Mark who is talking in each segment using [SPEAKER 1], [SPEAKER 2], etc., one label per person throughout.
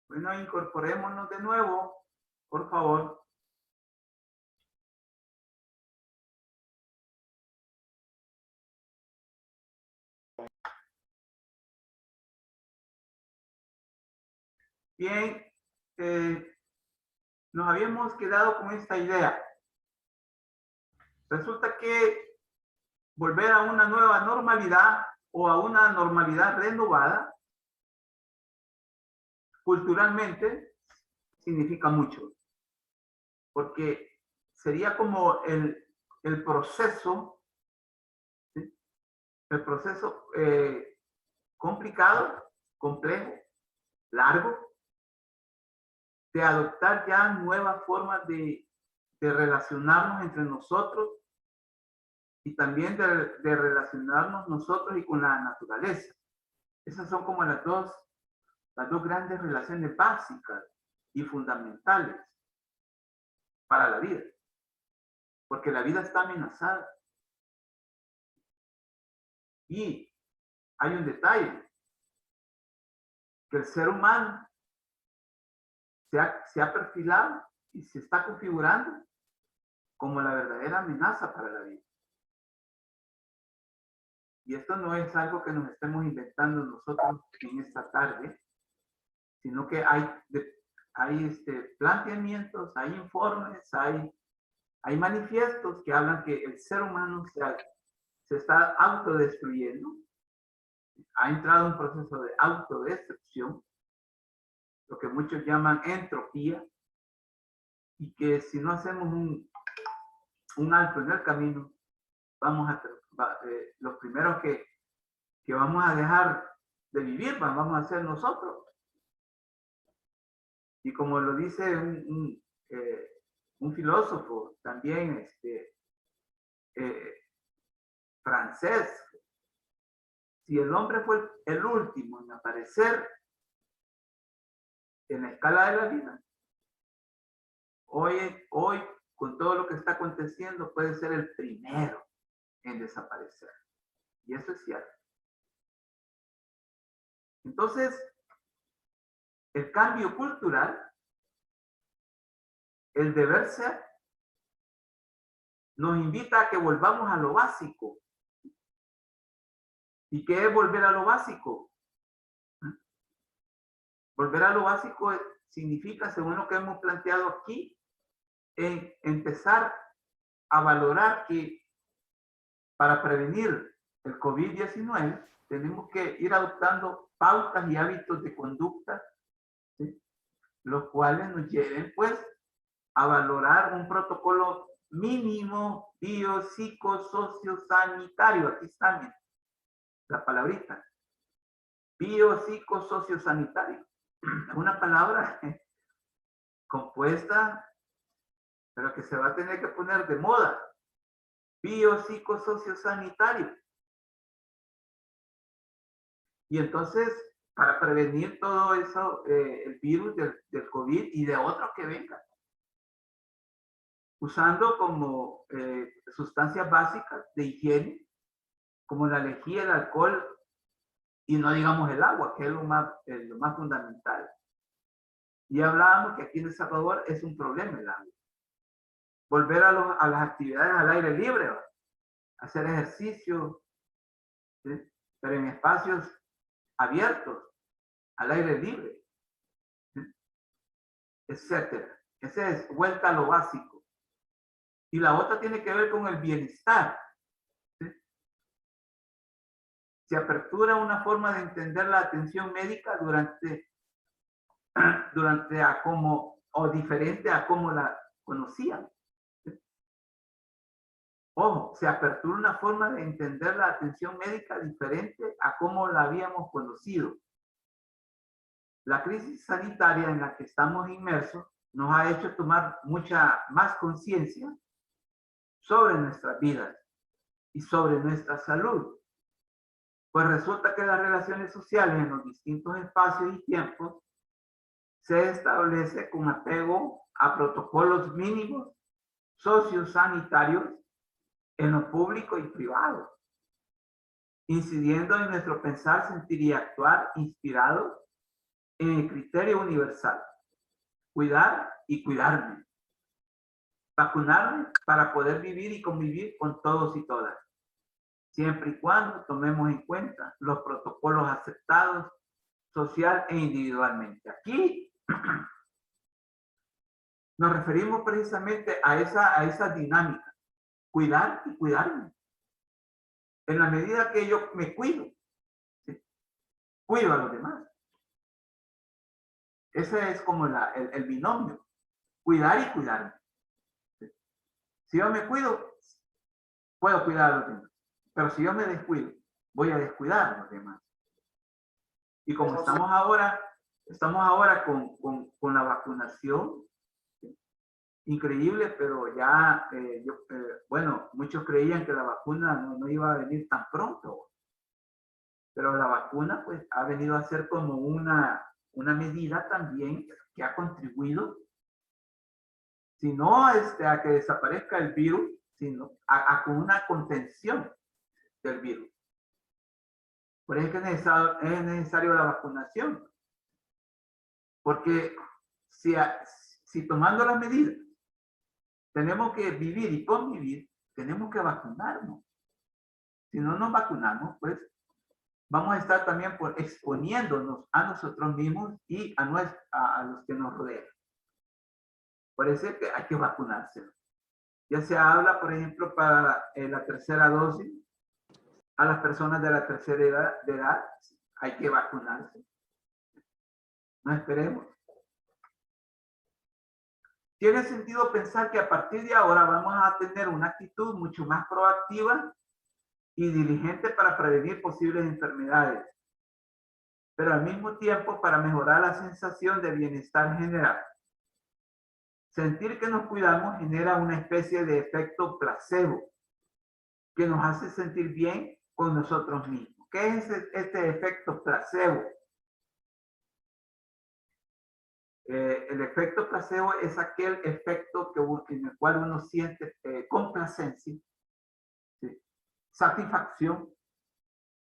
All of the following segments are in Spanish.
[SPEAKER 1] Bueno, incorporémonos de nuevo, por favor. Bien, nos habíamos quedado con esta idea. Resulta que volver a una nueva normalidad o a una normalidad renovada, culturalmente, significa mucho. Porque sería como el proceso, ¿sí? El proceso complicado, complejo, largo, de adoptar ya nuevas formas de relacionarnos entre nosotros y también de relacionarnos nosotros y con la naturaleza. Esas son como las dos grandes relaciones básicas y fundamentales para la vida, porque la vida está amenazada. Y hay un detalle, que el ser humano se ha perfilado y se está configurando como la verdadera amenaza para la vida. Y esto no es algo que nos estemos inventando nosotros en esta tarde, sino que hay planteamientos, hay informes, hay manifiestos que hablan que el ser humano se está autodestruyendo, ha entrado en un proceso de autodestrucción, lo que muchos llaman entropía, y que si no hacemos un alto en el camino, los primeros que vamos a dejar de vivir vamos a ser nosotros. Y como lo dice un filósofo también francés, si el hombre fue el último en aparecer en la escala de la vida, hoy con todo lo que está aconteciendo puede ser el primero en desaparecer. Y eso es cierto. Entonces, el cambio cultural, el deber ser, nos invita a que volvamos a lo básico. ¿Y qué es volver a lo básico? Volver a lo básico significa, según lo que hemos planteado aquí, empezar a valorar que para prevenir el COVID-19 tenemos que ir adoptando pautas y hábitos de conducta, ¿sí? Los cuales nos lleven pues a valorar un protocolo mínimo biopsicosociosanitario. Aquí está la palabrita. Biopsicosociosanitario. Es una palabra compuesta, pero que se va a tener que poner de moda. Biopsicosociosanitario. Y entonces, para prevenir todo eso, el virus del COVID y de otros que vengan, usando como sustancias básicas de higiene, como la lejía, el alcohol, y no digamos el agua, que es lo más fundamental. Y hablábamos que aquí en El Salvador es un problema el agua. Volver a las actividades al aire libre, ¿va? Hacer ejercicio, ¿sí? Pero en espacios abiertos, al aire libre, ¿sí? Etcétera. Esa es vuelta a lo básico. Y la otra tiene que ver con el bienestar. ¿Sí? Se apertura una forma de entender la atención médica durante a como, o diferente a como la conocían. ¿Sí? Ojo, se apertura una forma de entender la atención médica diferente a como la habíamos conocido. La crisis sanitaria en la que estamos inmersos nos ha hecho tomar mucha más conciencia sobre nuestras vidas y sobre nuestra salud. Pues resulta que las relaciones sociales en los distintos espacios y tiempos se establece con apego a protocolos mínimos sociosanitarios en lo público y privado, incidiendo en nuestro pensar, sentir y actuar inspirado en el criterio universal. Cuidar y cuidarme. Vacunarme para poder vivir y convivir con todos y todas. Siempre y cuando tomemos en cuenta los protocolos aceptados social e individualmente. Aquí nos referimos precisamente a esa dinámica. Cuidar y cuidarme. En la medida que yo me cuido, ¿sí? Cuido a los demás. Ese es como el binomio. Cuidar y cuidarme. ¿Sí? Si yo me cuido, puedo cuidar a los demás. Pero si yo me descuido, voy a descuidar a los demás. Y como estamos ahora con la vacunación, increíble, pero ya, bueno, muchos creían que la vacuna no iba a venir tan pronto, pero la vacuna pues ha venido a ser como una medida también que ha contribuido, si no a que desaparezca el virus, sino con una contención del virus. Por eso es que es necesario la vacunación, porque si tomando las medidas tenemos que vivir y convivir, tenemos que vacunarnos. Si no nos vacunamos, pues vamos a estar también exponiéndonos a nosotros mismos y a los que nos rodean. Por eso es que hay que vacunarse. Ya se habla, por ejemplo, para la tercera dosis, a las personas de la tercera edad hay que vacunarse. No esperemos. Tiene sentido pensar que a partir de ahora vamos a tener una actitud mucho más proactiva y diligente para prevenir posibles enfermedades, pero al mismo tiempo para mejorar la sensación de bienestar general. Sentir que nos cuidamos genera una especie de efecto placebo que nos hace sentir bien con nosotros mismos. ¿Qué es este efecto placebo? El efecto placebo es aquel efecto en el cual uno siente complacencia, ¿sí? Satisfacción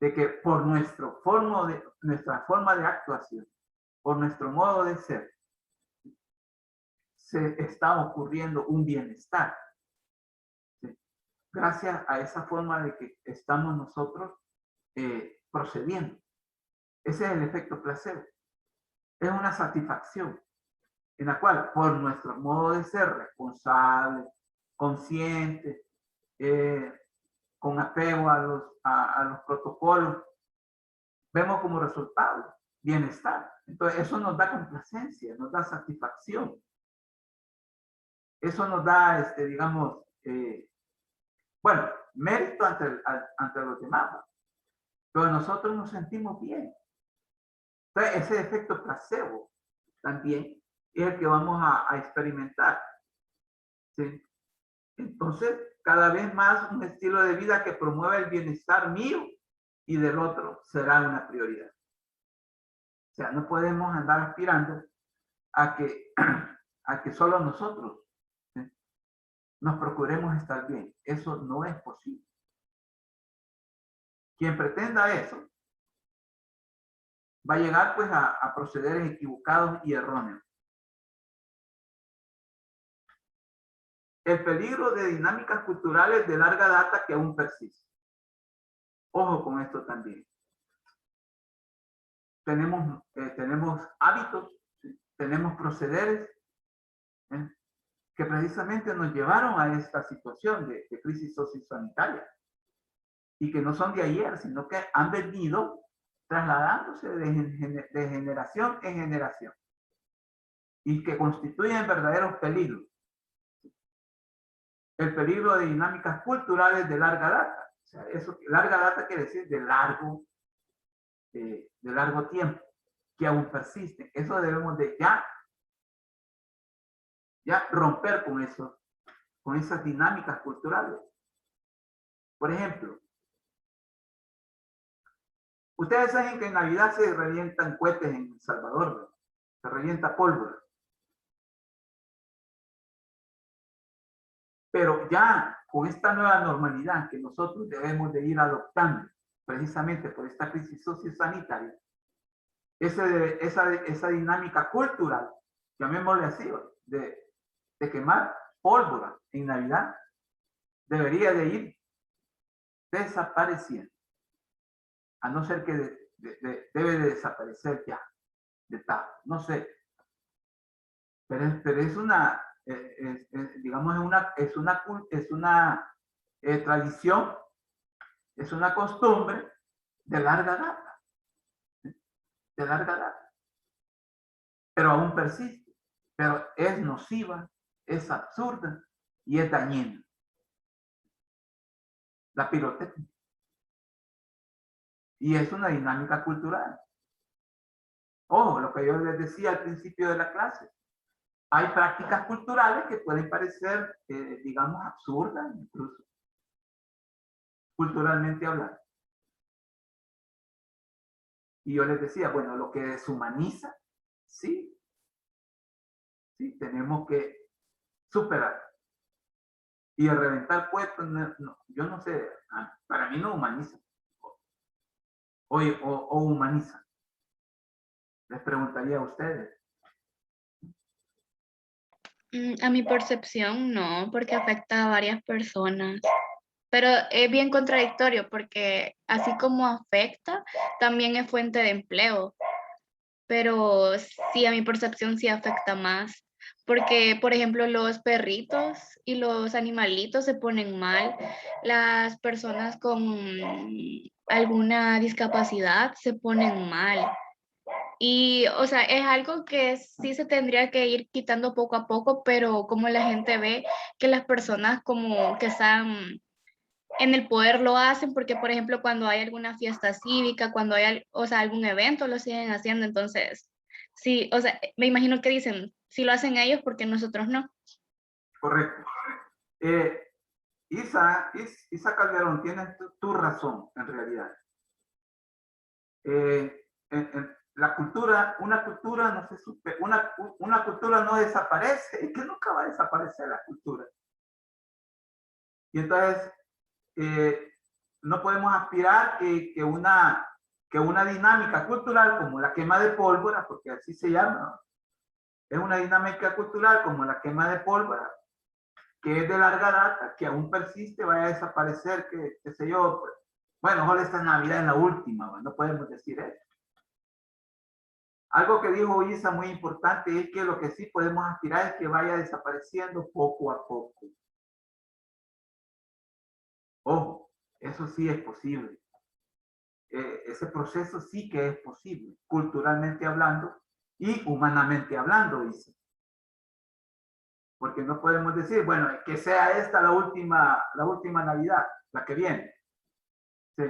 [SPEAKER 1] de que por nuestra forma de actuación, por nuestro modo de ser, se está ocurriendo un bienestar. ¿Sí? Gracias a esa forma de que estamos nosotros procediendo. Ese es el efecto placebo. Es una satisfacción en la cual, por nuestro modo de ser responsable, consciente, con apego a los protocolos, vemos como resultado bienestar. Entonces, eso nos da complacencia, nos da satisfacción. Eso nos da, digamos, bueno, mérito ante los demás. Pero nosotros nos sentimos bien. Entonces, ese efecto placebo también es el que vamos a experimentar. ¿Sí? Entonces, cada vez más un estilo de vida que promueva el bienestar mío y del otro será una prioridad. O sea, no podemos andar aspirando a que solo nosotros, ¿sí?, nos procuremos estar bien. Eso no es posible. Quien pretenda eso va a llegar pues a procederes equivocados y erróneos. El peligro de dinámicas culturales de larga data que aún persiste. Ojo con esto también. Tenemos hábitos, ¿sí?, tenemos procederes, ¿eh?, que precisamente nos llevaron a esta situación de crisis sociosanitaria y que no son de ayer, sino que han venido trasladándose de generación en generación y que constituyen verdaderos peligros. El peligro de dinámicas culturales de larga data. O sea, eso, larga data quiere decir de largo tiempo, que aún persisten. Eso debemos de ya romper con eso, con esas dinámicas culturales. Por ejemplo, ustedes saben que en Navidad se revientan cohetes en El Salvador, ¿no? Se revienta pólvora. Pero ya con esta nueva normalidad que nosotros debemos de ir adoptando, precisamente por esta crisis sociosanitaria, esa dinámica cultural, llamémosle así, de quemar pólvora en Navidad, debería de ir desapareciendo, a no ser que debe de desaparecer ya, de tal, no sé, pero es una, digamos, es una tradición, es una costumbre de larga data, de larga data, pero aún persiste, pero es nociva, es absurda y es dañina. La pirotecnia. Y es una dinámica cultural. Ojo, lo que yo les decía al principio de la clase. Hay prácticas culturales que pueden parecer, digamos, absurdas, incluso, culturalmente hablando. Y yo les decía, bueno, lo que deshumaniza, sí, sí, tenemos que superar. Y el reventar puestos, no, yo no sé, para mí no humaniza. O humaniza. Les preguntaría a ustedes.
[SPEAKER 2] A mi percepción no, porque afecta a varias personas. Pero es bien contradictorio porque así como afecta, también es fuente de empleo. Pero sí, a mi percepción sí afecta más. Porque, por ejemplo, los perritos y los animalitos se ponen mal. Las personas con alguna discapacidad se ponen mal. Y, o sea, es algo que sí se tendría que ir quitando poco a poco, pero como la gente ve que las personas como que están en el poder lo hacen, porque, por ejemplo, cuando hay alguna fiesta cívica, cuando hay, o sea, algún evento, lo siguen haciendo. Entonces, sí, o sea, me imagino que dicen, si lo hacen ellos, ¿porque nosotros no?
[SPEAKER 1] Correcto. Isa Calderón, tienes tu razón, en realidad. La cultura, una cultura no se una cultura no desaparece, es que nunca va a desaparecer la cultura. Y entonces, no podemos aspirar que una dinámica cultural como la quema de pólvora, porque así se llama, es una dinámica cultural como la quema de pólvora, que es de larga data, que aún persiste, vaya a desaparecer, que qué sé yo, pues, bueno, ojalá esta Navidad es la última, no podemos decir eso. Algo que dijo Isa muy importante es que lo que sí podemos aspirar es que vaya desapareciendo poco a poco. Ojo, eso sí es posible. Ese proceso sí que es posible, culturalmente hablando y humanamente hablando, dice. Porque no podemos decir, bueno, que sea esta la última Navidad, la que viene. ¿Sí?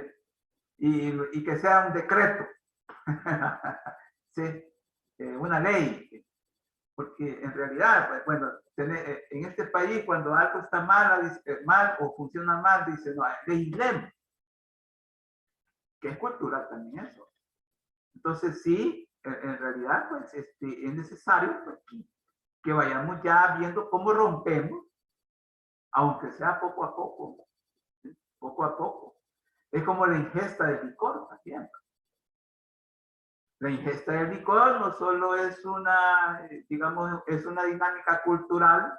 [SPEAKER 1] Y que sea un decreto. ¿Sí? Una ley. Porque en realidad, pues, bueno, en este país cuando algo está mal o funciona mal, dice, no, legislemos. Que es cultural también eso. Entonces sí, en realidad, pues es necesario pues, que vayamos ya viendo cómo rompemos, aunque sea poco a poco, ¿sí? Poco a poco. Es como la ingesta de licor también. La ingesta de licor no solo es digamos, es una dinámica cultural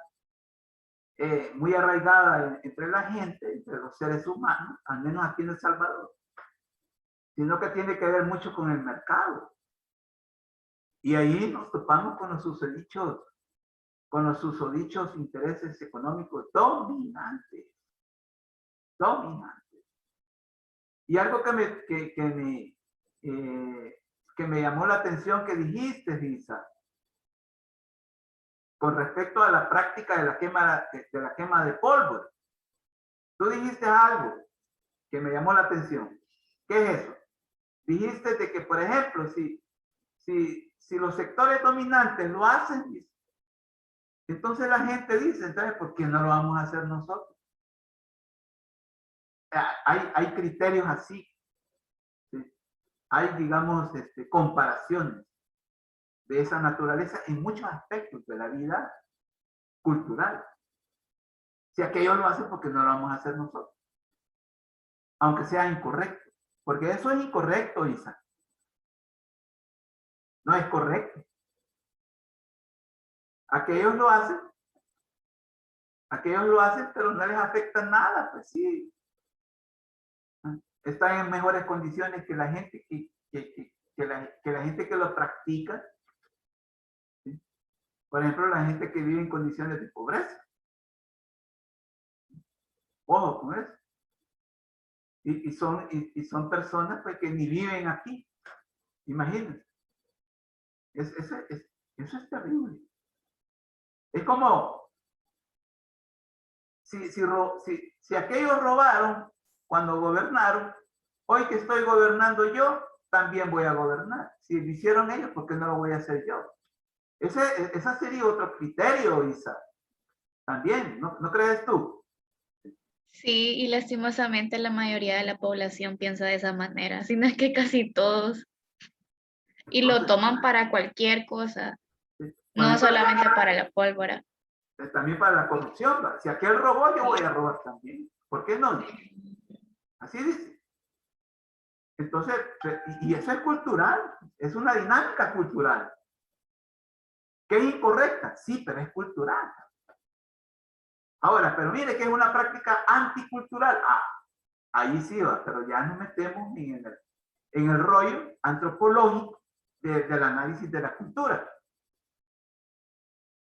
[SPEAKER 1] muy arraigada entre la gente, entre los seres humanos, al menos aquí en El Salvador, sino que tiene que ver mucho con el mercado. Y ahí nos topamos con los susodichos intereses económicos dominantes. Dominantes. Y algo que me llamó la atención que dijiste, Lisa, con respecto a la práctica de la quema de pólvora. Tú dijiste algo que me llamó la atención. ¿Qué es eso? Dijiste de que, por ejemplo, si los sectores dominantes lo hacen, entonces la gente dice, entonces, ¿por qué no lo vamos a hacer nosotros? Hay criterios así. ¿Sí? Hay, digamos, comparaciones de esa naturaleza en muchos aspectos de la vida cultural. Si aquellos lo hacen, ¿por qué no lo vamos a hacer nosotros? Aunque sea incorrecto. Porque eso es incorrecto, Isa. no es correcto. Aquellos lo hacen, pero no les afecta nada, pues sí. Están en mejores condiciones que la gente que la gente que lo practica. ¿Sí? Por ejemplo, la gente que vive en condiciones de pobreza. Ojo con eso. Y son personas pues, que ni viven aquí. Imagínense. Eso es terrible. Es como si aquellos robaron cuando gobernaron, hoy que estoy gobernando yo, también voy a gobernar. Si lo hicieron ellos, ¿por qué no lo voy a hacer yo? Ese sería otro criterio, Isa. También, ¿no crees tú?
[SPEAKER 2] Sí, y lastimosamente la mayoría de la población piensa de esa manera, sino es que casi todos. Y lo toman para cualquier cosa, no solamente para la pólvora.
[SPEAKER 1] También para la corrupción. ¿Va? Si aquel robó, yo voy a robar también. ¿Por qué no? Así dice. Entonces, y eso es cultural, es una dinámica cultural. ¿Que es incorrecta? Sí, pero es cultural. Ahora, pero mire que es una práctica anticultural. Ahí sí va, pero ya nos metemos en el rollo antropológico del análisis de la cultura.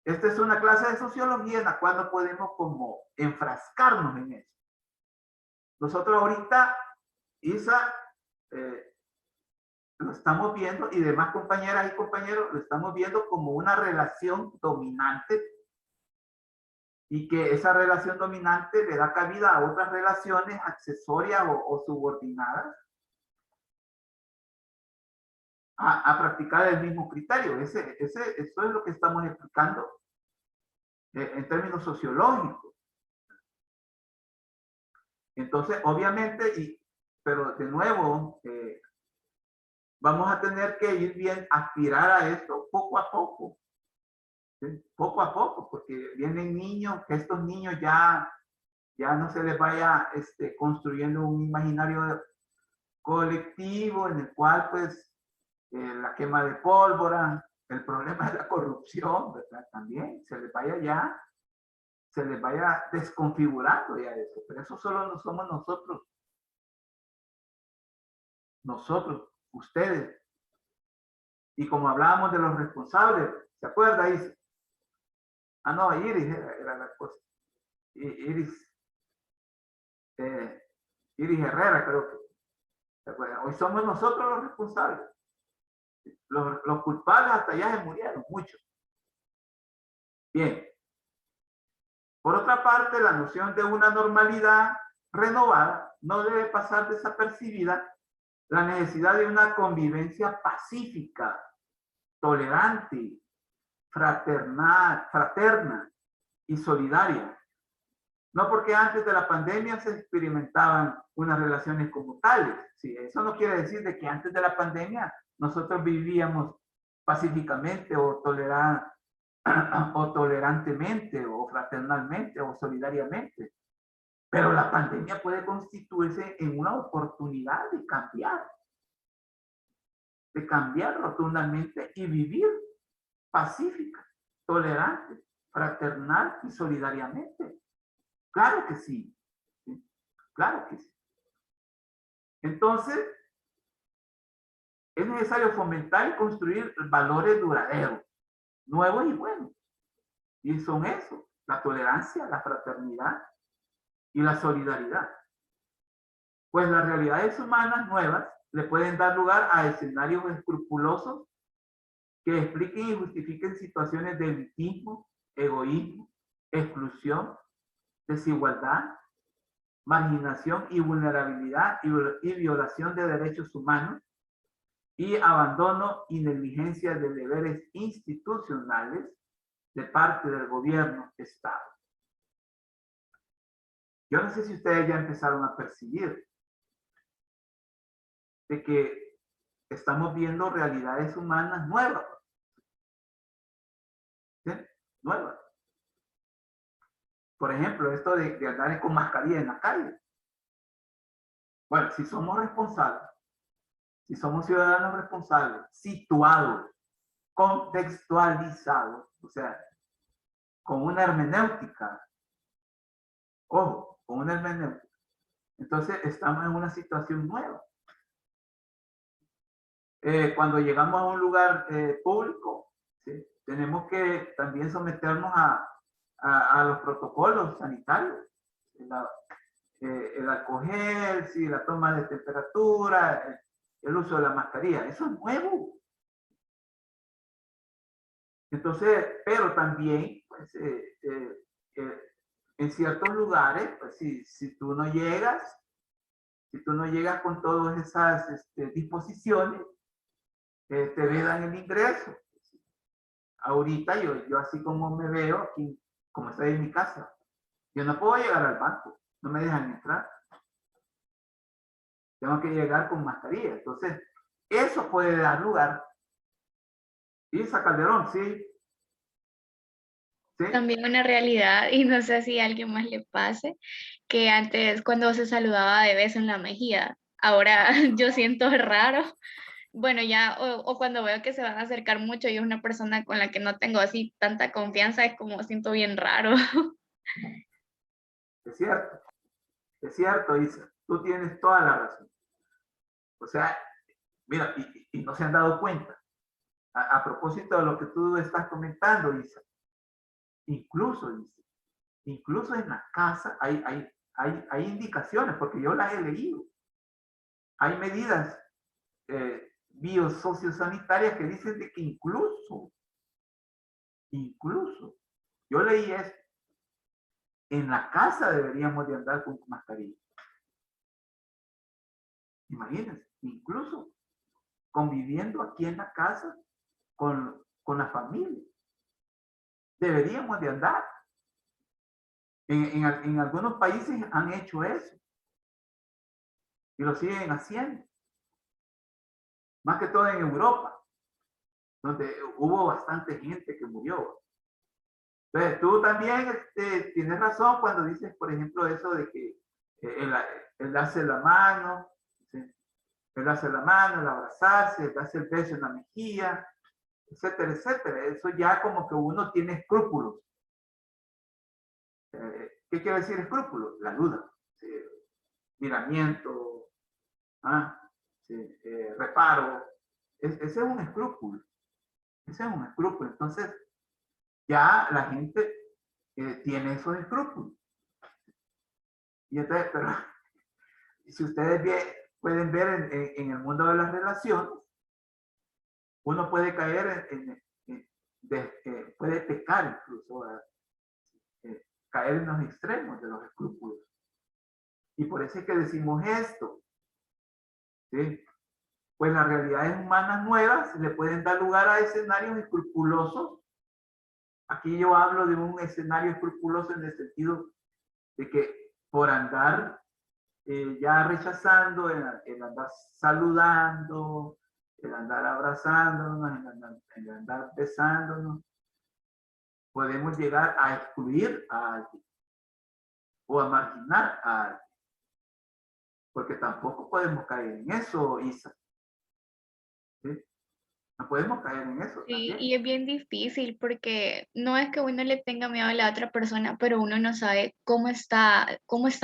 [SPEAKER 1] Esta es una clase de sociología en la cual no podemos como enfrascarnos en eso. Nosotros ahorita, Isa, lo estamos viendo, y demás compañeras y compañeros, lo estamos viendo como una relación dominante, y que esa relación dominante le da cabida a otras relaciones accesorias o subordinadas a practicar el mismo criterio. Eso es lo que estamos explicando en términos sociológicos. Entonces, obviamente, pero de nuevo, vamos a tener que ir bien, aspirar a esto poco a poco. ¿Sí? Poco a poco, porque vienen niños, que estos niños ya no se les vaya construyendo un imaginario colectivo en el cual, pues, la quema de pólvora, el problema de la corrupción, ¿verdad? También se les vaya desconfigurando ya eso. Pero eso solo no somos nosotros, ustedes. Y como hablábamos de los responsables, ¿se acuerda, Isa? No, Iris era la cosa. Iris Herrera, creo que. ¿Se acuerdan? Hoy somos nosotros los responsables. Los culpables hasta ya se murieron, muchos. Bien. Por otra parte, la noción de una normalidad renovada no debe pasar desapercibida la necesidad de una convivencia pacífica, tolerante, fraterna y solidaria. No porque antes de la pandemia se experimentaban unas relaciones como tales. Sí, eso no quiere decir de que antes de la pandemia nosotros vivíamos pacíficamente o tolerantemente o fraternalmente o solidariamente. Pero la pandemia puede constituirse en una oportunidad de cambiar rotundamente y vivir pacífica, tolerante, fraternal y solidariamente. Claro que sí. ¿Sí? Claro que sí. Entonces, es necesario fomentar y construir valores duraderos, nuevos y buenos. Y son eso, la tolerancia, la fraternidad y la solidaridad. Pues las realidades humanas nuevas le pueden dar lugar a escenarios escrupulosos que expliquen y justifiquen situaciones de elitismo, egoísmo, exclusión, desigualdad, marginación y vulnerabilidad y violación de derechos humanos y abandono y negligencia de deberes institucionales de parte del gobierno Estado. Yo no sé si ustedes ya empezaron a percibir de que estamos viendo realidades humanas nuevas. ¿Sí? Nuevas. Por ejemplo, esto de andar con mascarilla en la calle. Bueno, si somos responsables, si somos ciudadanos responsables, situados, contextualizados, o sea, con una hermenéutica. Ojo, con una hermenéutica. Entonces, estamos en una situación nueva. Cuando llegamos a un lugar público, ¿sí? Tenemos que también someternos a los protocolos sanitarios. El alcohol gel, ¿sí? La toma de temperatura, el uso de la mascarilla. Eso es nuevo. Entonces, pero también, pues, en ciertos lugares, pues si tú no llegas con todas esas disposiciones, te vedan el ingreso. Ahorita yo así como me veo aquí, como estoy en mi casa, yo no puedo llegar al banco, no me dejan entrar. Tengo que llegar con mascarilla. Entonces, eso puede dar lugar. Isa Calderón, sí. ¿Sí?
[SPEAKER 2] También una realidad, y no sé si a alguien más le pase, que antes cuando se saludaba de beso en la mejilla, ahora yo siento raro. Bueno, ya, o cuando veo que se van a acercar mucho y es una persona con la que no tengo así tanta confianza, es como siento bien raro.
[SPEAKER 1] Es cierto, Isa. Tú tienes toda la razón. O sea, mira, y no se han dado cuenta. A propósito de lo que tú estás comentando, Isa, incluso, Isa, incluso en la casa hay indicaciones, porque yo las he leído. Hay medidas biosociosanitarias que dicen de que incluso, yo leí esto, en la casa deberíamos de andar con mascarilla. Imagínense, incluso conviviendo aquí en la casa con la familia. Deberíamos de andar. En algunos países han hecho eso y lo siguen haciendo. Más que todo en Europa, donde hubo bastante gente que murió. Entonces, tú también tienes razón cuando dices, por ejemplo, eso de que el darse la mano, ¿sí? El darse la mano, el abrazarse, el darse el beso en la mejilla, etcétera, etcétera. Eso ya como que uno tiene escrúpulos. ¿Qué quiere decir escrúpulos? La duda, ¿sí? Miramiento, ¿sí? Reparo. Ese es un escrúpulo. Ese es un escrúpulo. Entonces, ya la gente tiene esos escrúpulos. Y entonces, pero si ustedes pueden ver en el mundo de las relaciones, uno puede caer puede pecar incluso, caer en los extremos de los escrúpulos. Y por eso es que decimos esto, ¿sí? Pues las realidades humanas nuevas le pueden dar lugar a escenarios escrupulosos. Aquí yo hablo de un escenario escrupuloso en el sentido de que por andar ya rechazando, el andar saludando, el andar abrazándonos, el andar besándonos, podemos llegar a excluir a alguien o a marginar a alguien. Porque tampoco podemos caer en eso, Isa. ¿Sí? No podemos caer en eso
[SPEAKER 2] Sí,
[SPEAKER 1] también.
[SPEAKER 2] y es bien difícil porque no es que uno le tenga miedo a la otra persona, pero uno no sabe cómo está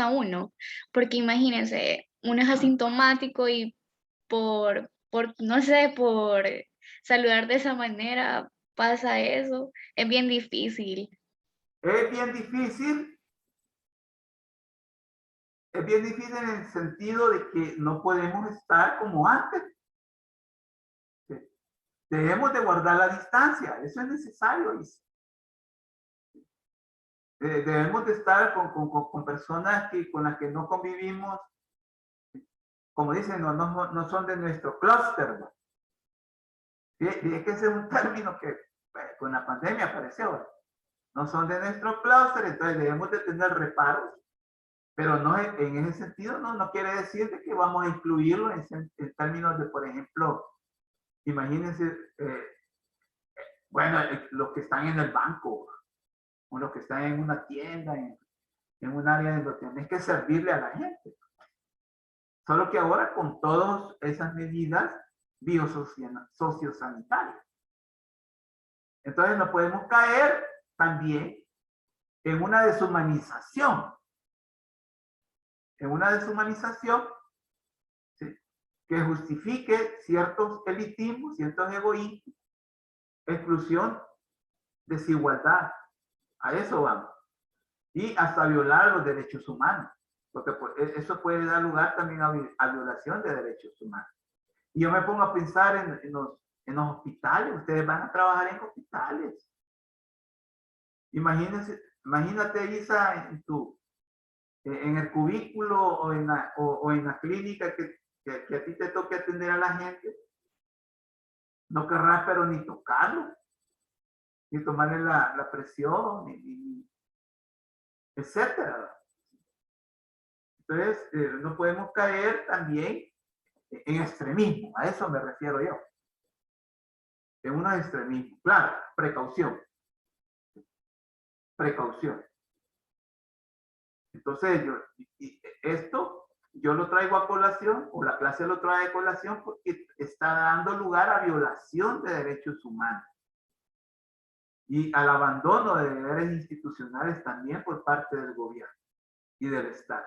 [SPEAKER 2] uno. Porque imagínense, uno es asintomático y no sé, por saludar de esa manera pasa eso. Es bien difícil.
[SPEAKER 1] Es bien difícil. Es bien difícil en el sentido de que no podemos estar como antes. ¿Sí? Debemos de guardar la distancia. Eso es necesario. Debemos de estar con personas con las que no convivimos, como dicen, no son de nuestro clúster. ¿No? Y es que ese es un término que con la pandemia apareció. No son de nuestro clúster, entonces debemos de tener reparos, pero no en ese sentido no quiere decir de que vamos a incluirlo en términos de, por ejemplo, imagínense, bueno, los que están en el banco, o los que están en una tienda, en un área donde tienes que servirle a la gente. Solo que ahora con todas esas medidas biosociosanitarias. Entonces no podemos caer también en una deshumanización. En una deshumanización, ¿sí?, que justifique ciertos elitismos, ciertos egoísmos, exclusión, desigualdad. A eso vamos. Y hasta violar los derechos humanos, porque eso puede dar lugar también a violación de derechos humanos. Y yo me pongo a pensar en los hospitales. Ustedes van a trabajar en hospitales. Imagínate, Isa, en el cubículo o en la clínica que a ti te toque atender a la gente. No querrás, pero ni tocarlo, ni tomarle la presión, etcétera. Entonces, no podemos caer también en extremismo. A eso me refiero yo. En unos extremismos. Claro, precaución. Precaución. Entonces, esto yo lo traigo a colación, o la clase lo trae a colación, porque está dando lugar a violación de derechos humanos y al abandono de deberes institucionales también por parte del gobierno y del Estado.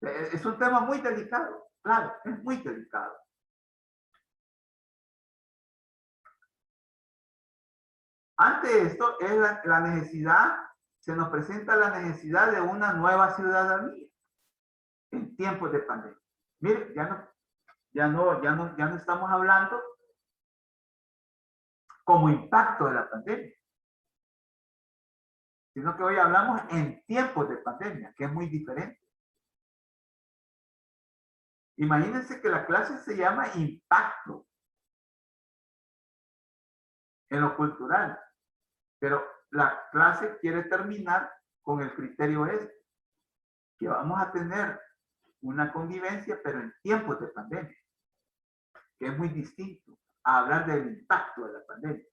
[SPEAKER 1] Es un tema muy delicado, claro, es muy delicado. Ante esto es la necesidad, se nos presenta la necesidad de una nueva ciudadanía en tiempos de pandemia. Mire, ya no estamos hablando como impacto de la pandemia, sino que hoy hablamos en tiempos de pandemia, que es muy diferente. Imagínense que la clase se llama impacto en lo cultural, pero la clase quiere terminar con el criterio que vamos a tener una convivencia, pero en tiempos de pandemia, que es muy distinto a hablar del impacto de la pandemia.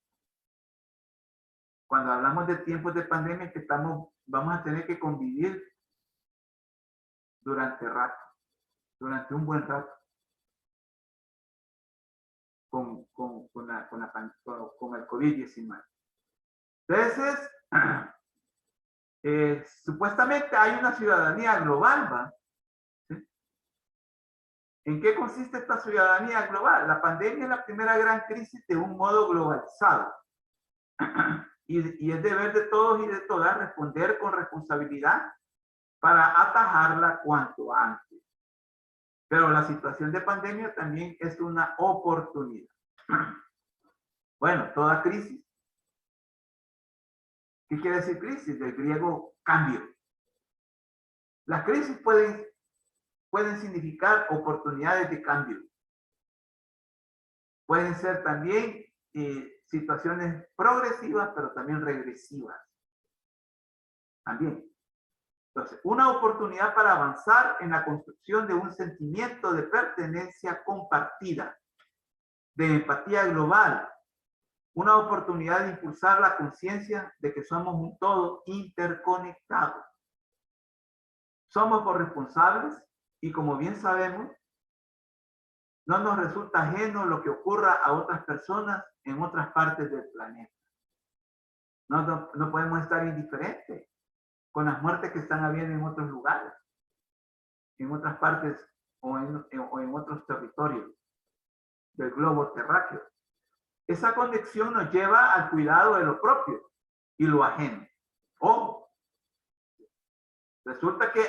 [SPEAKER 1] Cuando hablamos de tiempos de pandemia, que vamos a tener que convivir durante un buen rato, con el COVID-19. Entonces, supuestamente hay una ciudadanía global, ¿va? ¿Sí? ¿En qué consiste esta ciudadanía global? La pandemia es la primera gran crisis de un modo globalizado. Y es deber de todos y de todas responder con responsabilidad para atajarla cuanto antes. Pero la situación de pandemia también es una oportunidad. Bueno, toda crisis. ¿Qué quiere decir crisis? Del griego cambio. Las crisis pueden significar oportunidades de cambio. Pueden ser también situaciones progresivas, pero también regresivas. También. Entonces, una oportunidad para avanzar en la construcción de un sentimiento de pertenencia compartida, de empatía global, una oportunidad de impulsar la conciencia de que somos un todo interconectado. Somos corresponsables y, como bien sabemos, no nos resulta ajeno lo que ocurra a otras personas en otras partes del planeta. No podemos estar indiferentes con las muertes que están habiendo en otros lugares, en otras partes o en otros territorios del globo terráqueo. Esa conexión nos lleva al cuidado de lo propio y lo ajeno. Ojo, resulta que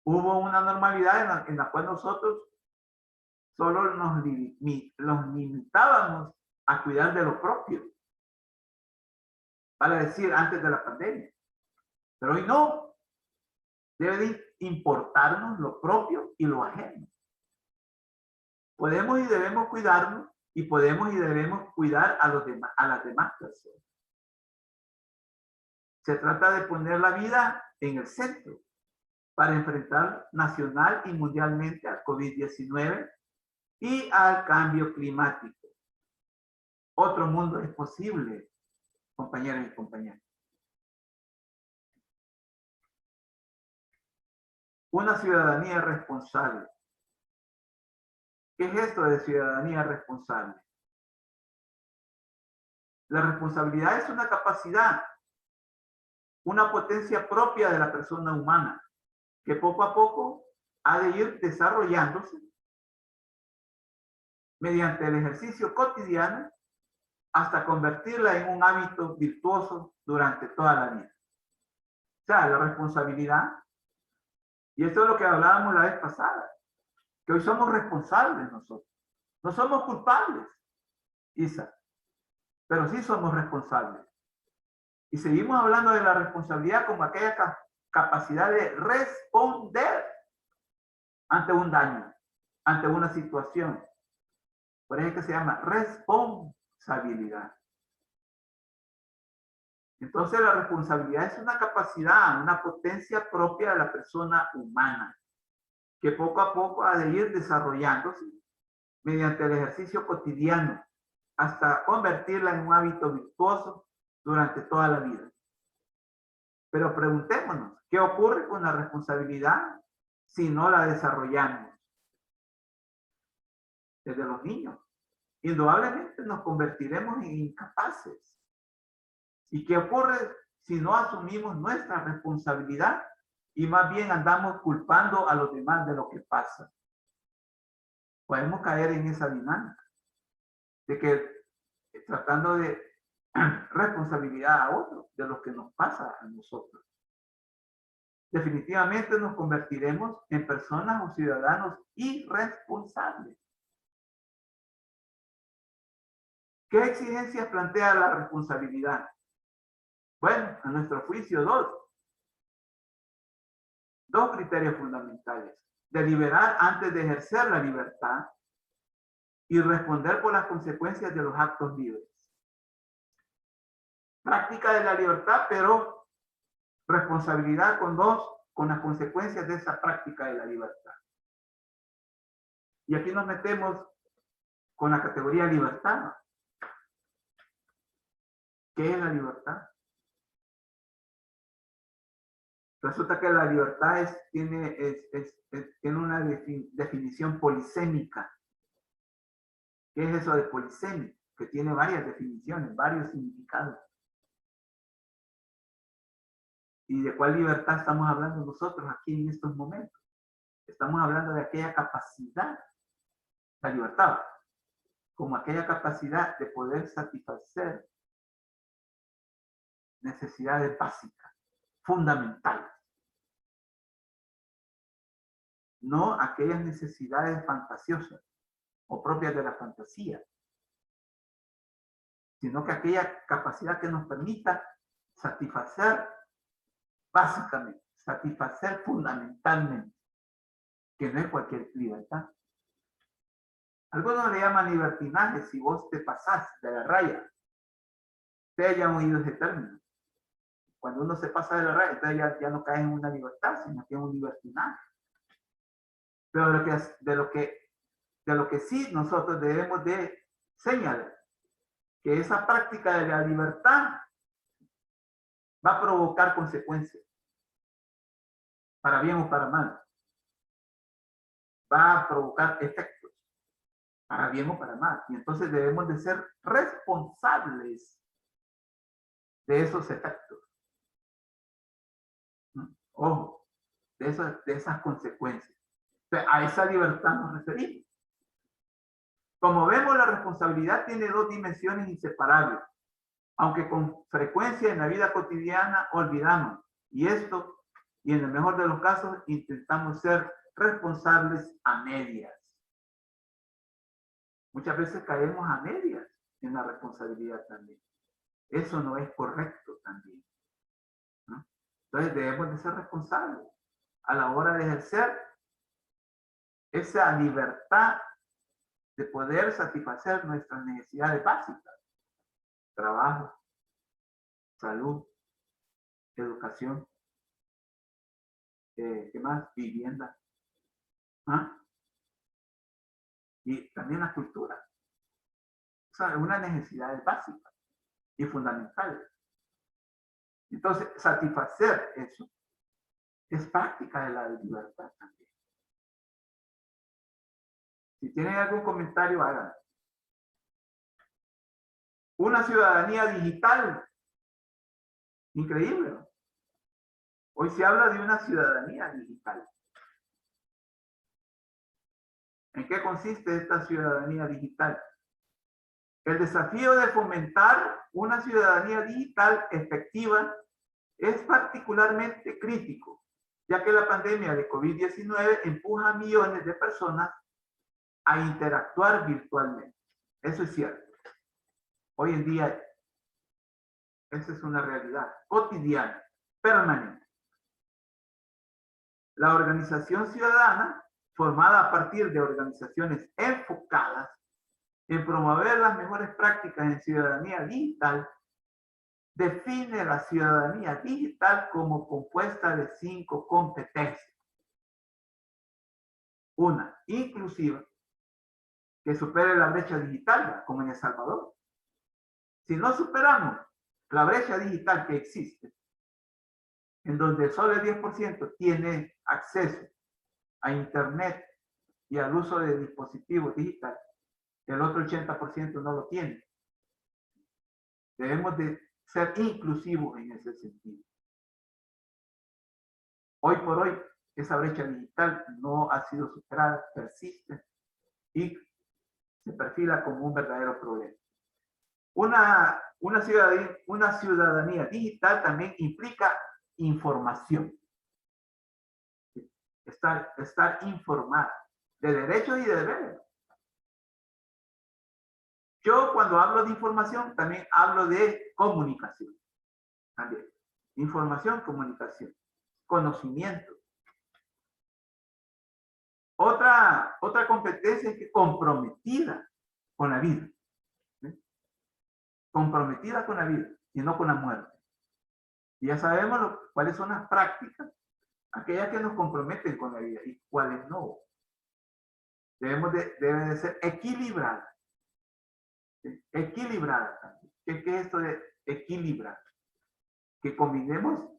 [SPEAKER 1] hubo una normalidad en la cual nosotros solo nos limitábamos a cuidar de lo propio, vale decir, antes de la pandemia. Pero hoy no. Debe de importarnos lo propio y lo ajeno. Podemos y debemos cuidarnos y podemos y debemos cuidar a las demás personas. Se trata de poner la vida en el centro para enfrentar nacional y mundialmente al COVID-19 y al cambio climático. Otro mundo es posible, compañeros y compañeras. Una ciudadanía responsable. ¿Qué es esto de ciudadanía responsable? La responsabilidad es una capacidad, una potencia propia de la persona humana, que poco a poco ha de ir desarrollándose mediante el ejercicio cotidiano hasta convertirla en un hábito virtuoso durante toda la vida. O sea, la responsabilidad, y esto es lo que hablábamos la vez pasada, que hoy somos responsables nosotros. No somos culpables, Isa, pero sí somos responsables. Y seguimos hablando de la responsabilidad como aquella capacidad de responder ante un daño, ante una situación. Por eso es que se llama responsabilidad. Entonces la responsabilidad es una capacidad, una potencia propia de la persona humana, que poco a poco ha de ir desarrollándose mediante el ejercicio cotidiano hasta convertirla en un hábito virtuoso durante toda la vida. Pero preguntémonos, ¿qué ocurre con la responsabilidad si no la desarrollamos? Desde los niños, indudablemente nos convertiremos en incapaces. ¿Y qué ocurre si no asumimos nuestra responsabilidad y más bien andamos culpando a los demás de lo que pasa? Podemos caer en esa dinámica de que tratando de responsabilidad a otros de lo que nos pasa a nosotros. Definitivamente nos convertiremos en personas o ciudadanos irresponsables. ¿Qué exigencias plantea la responsabilidad? Bueno, a nuestro juicio, dos criterios fundamentales. Deliberar antes de ejercer la libertad y responder por las consecuencias de los actos libres. Práctica de la libertad, pero responsabilidad con las consecuencias de esa práctica de la libertad. Y aquí nos metemos con la categoría libertad. ¿Qué es la libertad? Resulta que la libertad tiene una definición polisémica. ¿Qué es eso de polisémico? Que tiene varias definiciones, varios significados. ¿Y de cuál libertad estamos hablando nosotros aquí en estos momentos? Estamos hablando de aquella capacidad, la libertad, como aquella capacidad de poder satisfacer necesidades básicas, fundamentales. No aquellas necesidades fantasiosas o propias de la fantasía, sino que aquella capacidad que nos permita satisfacer básicamente, satisfacer fundamentalmente, que no es cualquier libertad. Algunos le llaman libertinaje si vos te pasás de la raya. Ustedes ya han oído ese término. Cuando uno se pasa de la raya, entonces ya no cae en una libertad, sino que en un libertinaje. Pero de lo que sí nosotros debemos de señalar, que esa práctica de la libertad va a provocar consecuencias, para bien o para mal. Va a provocar efectos, para bien o para mal. Y entonces debemos de ser responsables de esos efectos. Ojo, de esas consecuencias. Entonces, a esa libertad nos referimos. Como vemos, la responsabilidad tiene dos dimensiones inseparables, aunque con frecuencia en la vida cotidiana olvidamos. Y en el mejor de los casos, intentamos ser responsables a medias. Muchas veces caemos a medias en la responsabilidad también. Eso no es correcto también, ¿no? Entonces debemos de ser responsables a la hora de ejercer esa libertad de poder satisfacer nuestras necesidades básicas. Trabajo, salud, educación, ¿qué más? Vivienda. ¿Ah? Y también la cultura. O sea, una necesidad básica y fundamental. Entonces, satisfacer eso es práctica de la libertad también. Si tienen algún comentario, háganlo. una ciudadanía digital. Increíble, ¿no? Hoy se habla de una ciudadanía digital. ¿En qué consiste esta ciudadanía digital? El desafío de fomentar una ciudadanía digital efectiva es particularmente crítico, ya que la pandemia de COVID-19 empuja a millones de personas a interactuar virtualmente. Eso es cierto. Hoy en día, esa es una realidad cotidiana, permanente. La organización ciudadana, formada a partir de organizaciones enfocadas en promover las mejores prácticas en ciudadanía digital, define la ciudadanía digital como compuesta de 5 competencias. Una, inclusiva, que supere la brecha digital, como en El Salvador. Si no superamos la brecha digital que existe, en donde solo el 10% tiene acceso a Internet y al uso de dispositivos digitales, el otro 80% no lo tiene. Debemos de ser inclusivos en ese sentido. Hoy por hoy, esa brecha digital no ha sido superada, persiste y se perfila como un verdadero problema. Una ciudadanía digital también implica información. Estar informada de derechos y de deberes. Yo cuando hablo de información también hablo de comunicación. También. Información, comunicación, conocimiento. Otra competencia es que comprometida con la vida. ¿Sí? Comprometida con la vida y no con la muerte. Y ya sabemos cuáles son las prácticas, aquellas que nos comprometen con la vida y cuáles no. Deben de ser equilibradas. ¿Sí? Equilibradas también. ¿Qué es esto de equilibrar? Que combinemos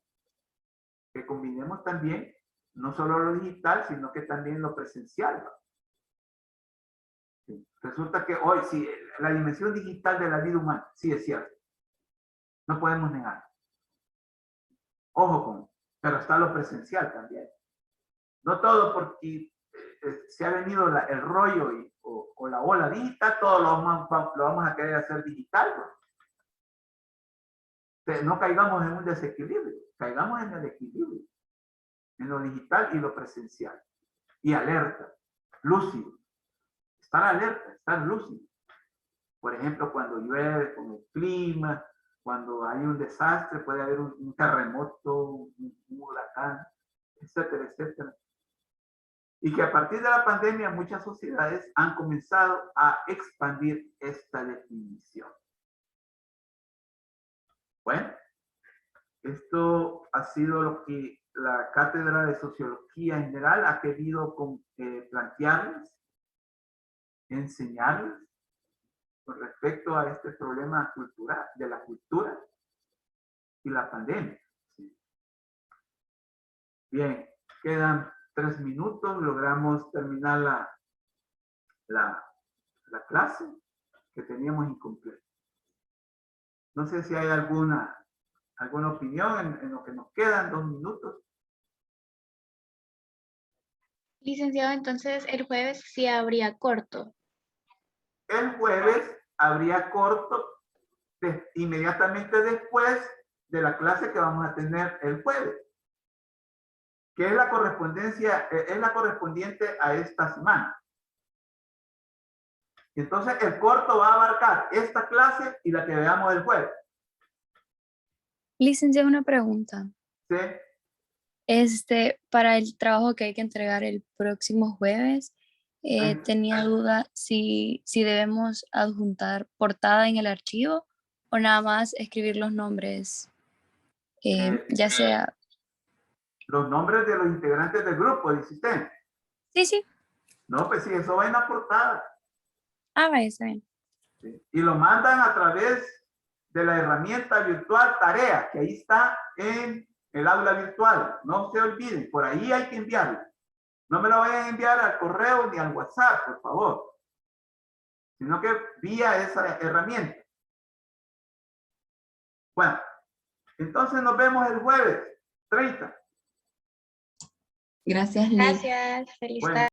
[SPEAKER 1] también no solo lo digital, sino que también lo presencial. Sí. Resulta que hoy, sí, la dimensión digital de la vida humana, sí es cierto. No podemos negar. Ojo con, pero está lo presencial también. No todo porque se ha venido el rollo o la ola digital, todo lo vamos a querer hacer digital. No caigamos en un desequilibrio, caigamos en el equilibrio, en lo digital y lo presencial. Y alerta, lúcido. Estar alerta, estar lúcido. Por ejemplo, cuando llueve, con el clima, cuando hay un desastre, puede haber un terremoto, un huracán, etcétera, etcétera. Y que a partir de la pandemia muchas sociedades han comenzado a expandir esta definición. Bueno, esto ha sido lo que la Cátedra de Sociología en general ha querido plantearles, enseñarles con respecto a este problema cultural, de la cultura y la pandemia. ¿Sí? Bien, quedan 3 minutos, logramos terminar la clase que teníamos incompleta. No sé si hay alguna opinión en lo que nos quedan 2 minutos.
[SPEAKER 2] Licenciado, entonces el jueves sí habría corto.
[SPEAKER 1] El jueves habría corto inmediatamente después de la clase que vamos a tener el jueves, que es la correspondiente a esta semana. Entonces el corto va a abarcar esta clase y la que veamos el jueves.
[SPEAKER 3] Licenciado, una pregunta.
[SPEAKER 1] ¿Sí?
[SPEAKER 3] Para el trabajo que hay que entregar el próximo jueves, tenía duda si debemos adjuntar portada en el archivo o nada más escribir los nombres, ya sea...
[SPEAKER 1] Los nombres de los integrantes del grupo, dice usted.
[SPEAKER 3] Sí, sí.
[SPEAKER 1] No, pues sí, eso va en la portada.
[SPEAKER 3] Ah, vaya, está bien.
[SPEAKER 1] ¿Sí? Y lo mandan a través de la herramienta virtual Tarea, que ahí está en el aula virtual. No se olviden, por ahí hay que enviarlo. No me lo vayan a enviar al correo ni al WhatsApp, por favor. Sino que vía esa herramienta. Bueno, entonces nos vemos el jueves 30.
[SPEAKER 4] Gracias, Liz.
[SPEAKER 2] Gracias. Feliz
[SPEAKER 1] Bueno.
[SPEAKER 2] tarde.